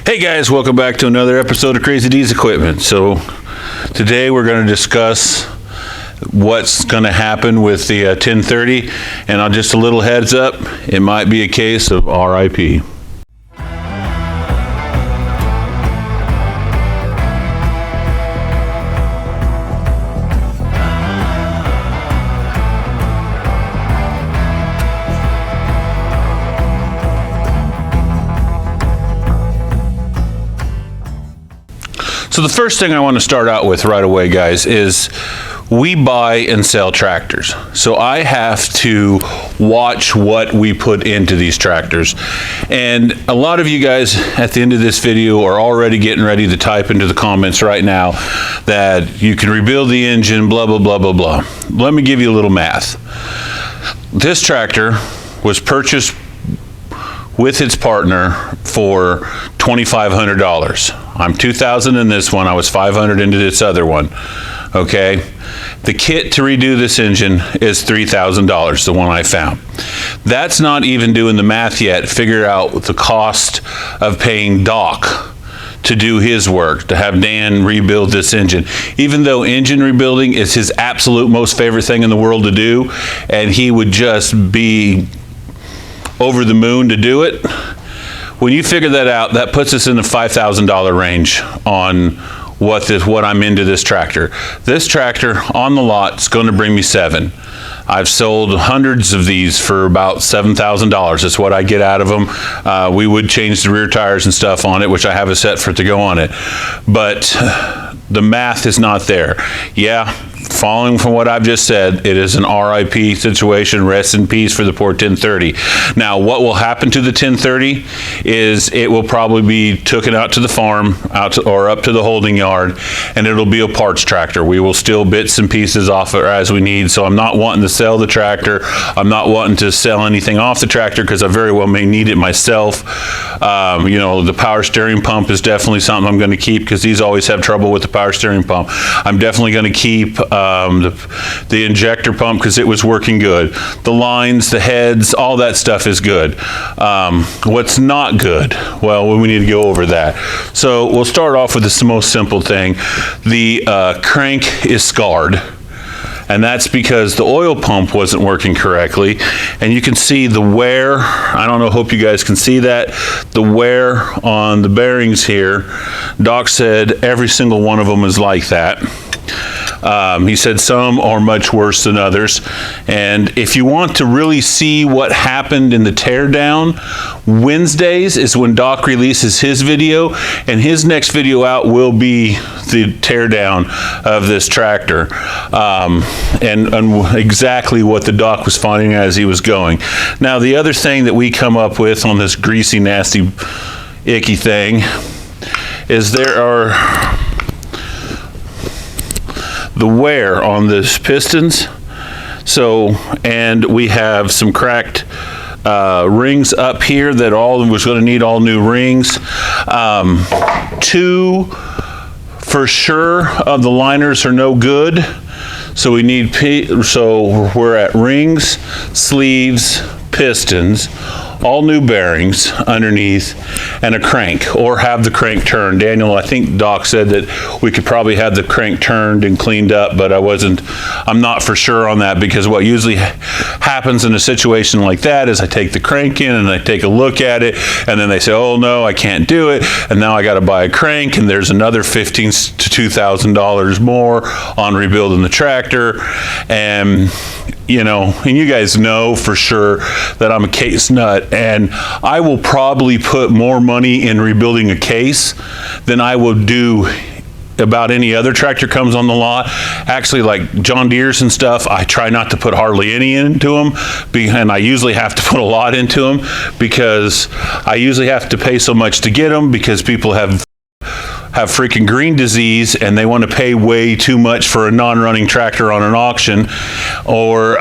Hey guys, welcome back to another episode of Crazy D's Equipment. So today we're going to discuss what's going to happen with the 1030, and just a little heads up, it might be a case of RIP. So the first thing I want to start out with right away, guys, is we buy and sell tractors. So I have to watch what we put into these tractors. And a lot of you guys at the end of this video are already getting ready to type into the comments right now that you can rebuild the engine, blah, blah, blah, blah, blah. Let me give you a little math. This tractor was purchased with its partner for $2,500. I'm $2,000 in this one. I was $500 into this other one. Okay. The kit to redo this engine is $3,000, the one I found. That's not even doing the math yet. Figure out the cost of paying Doc to do his work, to have Dan rebuild this engine. Even though engine rebuilding is his absolute most favorite thing in the world to do, and he would just be over the moon to do it. When you figure that out, that puts us in the $5,000 range on what I'm into this tractor. This tractor on the lot is going to bring me $7,000. I've sold hundreds of these for about $7,000. That's what I get out of them. We would change the rear tires and stuff on it, which I have a set for it to go on it. But the math is not there. Yeah, following from what I've just said, it is an RIP situation. Rest in peace for the poor 1030. Now, what will happen to the 1030 is it will probably be taken out to the farm, or up to the holding yard, and it'll be a parts tractor. We will steal bits and pieces off it as we need. So I'm not wanting to sell the tractor. I'm not wanting to sell anything off the tractor because I very well may need it myself. You know, the power steering pump is definitely something I'm going to keep because these always have trouble with the power steering pump. I'm definitely going to keep the injector pump because it was working good. The lines, the heads, all that stuff is good. What's not good? Well, we need to go over that. So we'll start off with the most simple thing. The crank is scarred. And that's because the oil pump wasn't working correctly. And you can see the wear. I don't know, hope you guys can see that. The wear on the bearings here. Doc said every single one of them is like that. He said some are much worse than others. And if you want to really see what happened in the teardown, Wednesdays is when Doc releases his video, and his next video out will be the teardown of this tractor, and exactly what the Doc was finding as he was going. Now, the other thing that we come up with on this greasy, nasty, icky thing is there are the wear on this pistons. So, and we have some cracked rings up here that was going to need all new rings. Two for sure of the liners are no good. So we need, so we're at rings, sleeves, pistons, all new bearings underneath, and a crank, or have the crank turned. Daniel, I think Doc said that we could probably have the crank turned and cleaned up, but I'm not for sure on that, because what usually happens in a situation like that is I take the crank in and I take a look at it, and then they say, oh no, I can't do it, and now I got to buy a crank, and there's another $1,500 to $2,000 more on rebuilding the tractor. And you know, and you guys know for sure that I'm a case nut, and I will probably put more money in rebuilding a case than I will do about any other tractor comes on the lot. Actually, like John Deere's and stuff, I try not to put hardly any into them, and I usually have to put a lot into them because I usually have to pay so much to get them because people have freaking green disease and they want to pay way too much for a non-running tractor on an auction, or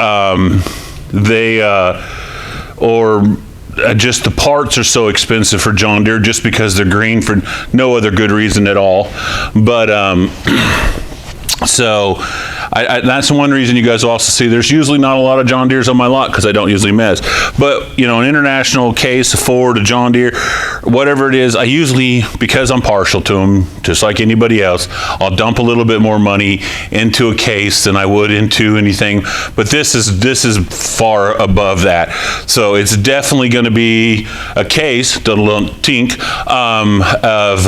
just the parts are so expensive for John Deere just because they're green for no other good reason at all. But So that's one reason you guys will also see there's usually not a lot of John Deeres on my lot, because I don't usually mess. But, you know, an international case, a Ford, a John Deere, whatever it is, I usually, because I'm partial to them, just like anybody else, I'll dump a little bit more money into a case than I would into anything. But this is far above that. So it's definitely going to be a case, tink, of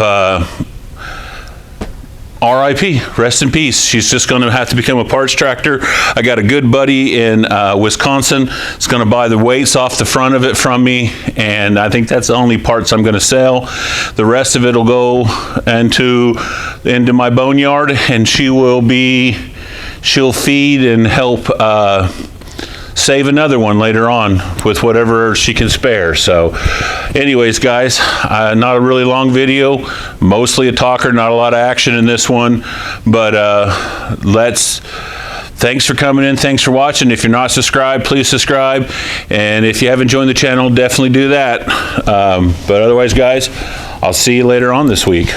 RIP, rest in peace. She's just going to have to become a parts tractor. I got a good buddy in Wisconsin. It's going to buy the weights off the front of it from me, and I think that's the only parts I'm going to sell. The rest of it will go into my boneyard, and she'll feed and help save another one later on with whatever she can spare. So anyways, guys, not a really long video, mostly a talker, not a lot of action in this one, but thanks for coming in, thanks for watching. If you're not subscribed, please subscribe, and if you haven't joined the channel, definitely do that. But otherwise, guys, I'll see you later on this week.